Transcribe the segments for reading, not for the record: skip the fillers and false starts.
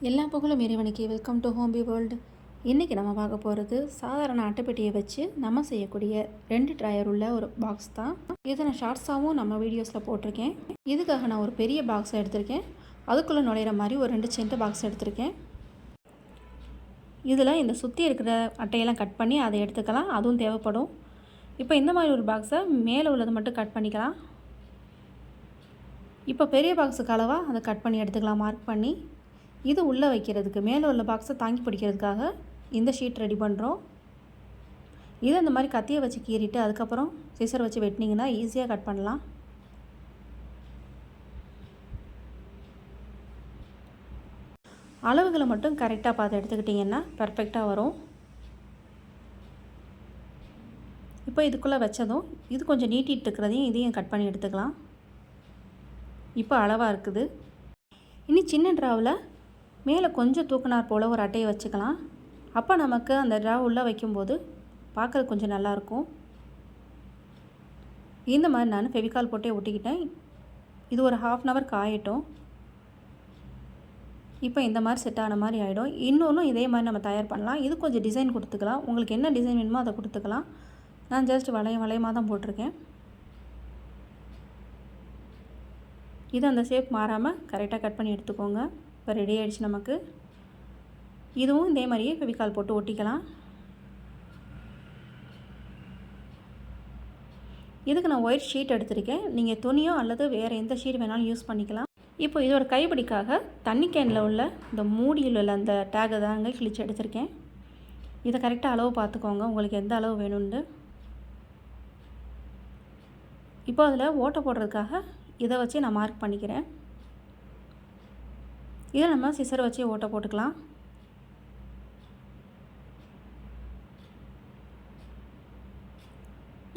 எல்லா புகழும் இறைவனுக்கு. வெல்கம் டு ஹோம்பி வேர்ல்டு. இன்றைக்கி நம்ம பார்க்க போகிறது சாதாரண அட்டைப்பெட்டியை வச்சு நம்ம செய்யக்கூடிய 2 ட்ராயர் உள்ள ஒரு பாக்ஸ் தான். இதை நான் ஷார்ட்ஸாகவும் நம்ம வீடியோஸில் போட்டிருக்கேன். இதுக்காக நான் ஒரு பெரிய பாக்ஸை எடுத்திருக்கேன். அதுக்குள்ளே நுழையிற மாதிரி ஒரு 2 சின்ன பாக்ஸ் எடுத்திருக்கேன். இதில் இந்த சுற்றி இருக்கிற அட்டையெல்லாம் கட் பண்ணி அதை எடுத்துக்கலாம், அதுவும் தேவைப்படும். இப்போ இந்த மாதிரி ஒரு பாக்ஸை மேலே உள்ளதை மட்டும் கட் பண்ணிக்கலாம். இப்போ பெரிய பாக்ஸுக்கு அளவாக அதை கட் பண்ணி எடுத்துக்கலாம், மார்க் பண்ணி. இது உள்ளே வைக்கிறதுக்கு மேலே உள்ள பாக்ஸை தாங்கி பிடிக்கிறதுக்காக இந்த ஷீட் ரெடி பண்ணுறோம். இதை இந்த மாதிரி கத்தியை வச்சு கீறிட்டு அதுக்கப்புறம் சிசர் வச்சு வெட்டினீங்கன்னா ஈஸியாக கட் பண்ணலாம். அளவுகளை மட்டும் கரெக்டாக பார்த்து எடுத்துக்கிட்டிங்கன்னா பர்ஃபெக்டாக வரும். இப்போ இதுக்குள்ளே வச்சதும் இது கொஞ்சம் நீட்டிகிட்டு இருக்கிறதையும் இதையும் கட் பண்ணி எடுத்துக்கலாம். இப்போ அளவாக இருக்குது. இனி சின்ன ட்ராவில் மேலே கொஞ்சம் தூக்கினார் போல் ஒரு அட்டையை வச்சுக்கலாம். அப்போ நமக்கு அந்த ட்ராவ் உள்ளே வைக்கும்போது பார்க்குறது கொஞ்சம் நல்லாயிருக்கும். இந்த மாதிரி நான் ஃபெவிகால் போட்டே ஒட்டிக்கிட்டேன். இது ஒரு 1/2 hour காயட்டும். இப்போ இந்த மாதிரி செட் ஆன மாதிரி ஆகிடும். இன்னொன்றும் இதே மாதிரி நம்ம தயார் பண்ணலாம். இது கொஞ்சம் டிசைன் கொடுத்துக்கலாம். உங்களுக்கு என்ன டிசைன் வேணுமோ அதை கொடுத்துக்கலாம். நான் ஜஸ்ட் வளையமாக தான் போட்டிருக்கேன். இது அந்த ஷேப் மாறாமல் கரெக்டாக கட் பண்ணி எடுத்துக்கோங்க. இப்போ ரெடி ஆகிடுச்சு நமக்கு. இதுவும் இதே மாதிரியே ஃபெவிகால் போட்டு ஒட்டிக்கலாம். இதுக்கு நான் ஒயிட் ஷீட் எடுத்திருக்கேன். நீங்கள் துணியோ அல்லது வேறு எந்த ஷீட் வேணாலும் யூஸ் பண்ணிக்கலாம். இப்போ இதோட கைப்பிடிக்காக தண்ணி கேனில் உள்ள இந்த மூடியில் உள்ள அந்த டேகை தாங்க கிழிச்சு எடுத்திருக்கேன். இதை கரெக்டாக அளவு பார்த்துக்கோங்க, உங்களுக்கு எந்த அளவு வேணும்னு. இப்போ அதில் ஓட்டை போடுறதுக்காக இதை வச்சு நான் மார்க் பண்ணிக்கிறேன். இதை நம்ம சிசர் வச்சு ஓட்டை போட்டுக்கலாம்.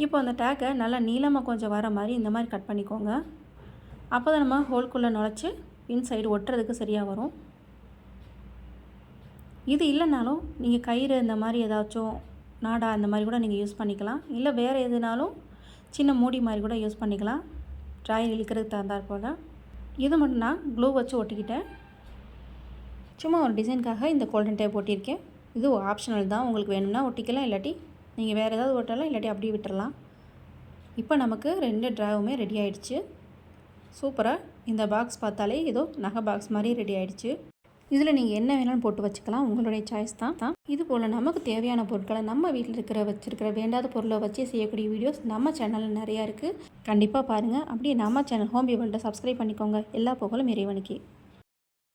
இப்போ அந்த டேக்கை நல்லா நீளமாக கொஞ்சம் வர மாதிரி இந்த மாதிரி கட் பண்ணிக்கோங்க. அப்போ தான் நம்ம ஹோல்குள்ளே நுழைச்சி பின் சைடு ஒட்டுறதுக்கு சரியாக வரும். இது இல்லைனாலும் நீங்கள் கயிறு இந்த மாதிரி ஏதாச்சும் நாடா இந்த மாதிரி கூட நீங்கள் யூஸ் பண்ணிக்கலாம். இல்லை வேறு எதுனாலும் சின்ன மூடி மாதிரி கூட யூஸ் பண்ணிக்கலாம், ட்ராயர் இழுக்கிறதுக்கு தகுந்தாற் போல். இது மட்டும் நான் க்ளூ வச்சு ஒட்டிக்கிட்டேன். சும்மா ஒரு டிசைனுக்காக இந்த கோல்டன் டேப் ஒட்டியிருக்கேன். இது ஆப்ஷனல் தான், உங்களுக்கு வேணும்னா ஒட்டிக்கலாம், இல்லாட்டி நீங்கள் வேறு ஏதாவது ஒட்டலாம், இல்லாட்டி அப்படியே விட்டுறலாம். இப்போ நமக்கு 2 ட்ராவுமே ரெடி ஆகிடுச்சு. சூப்பராக இந்த பாக்ஸ் பார்த்தாலே ஏதோ நகை பாக்ஸ் மாதிரி ரெடி ஆகிடுச்சு. இதில் நீங்கள் என்ன வேணாலும் போட்டு வச்சுக்கலாம், உங்களுடைய சாய்ஸ் தான். இது போல் நமக்கு தேவையான பொருட்களை நம்ம வீட்டில் வச்சுருக்கிற வேண்டாத பொருளை வச்சு செய்யக்கூடிய வீடியோஸ் நம்ம சேனலில் நிறையா இருக்குது. கண்டிப்பாக பாருங்கள். அப்படியே நம்ம சேனல் ஹோம்பி வேர்ல்டை சப்ஸ்கிரைப் பண்ணிக்கோங்க. எல்லா புகழும் இறைவனுக்கே.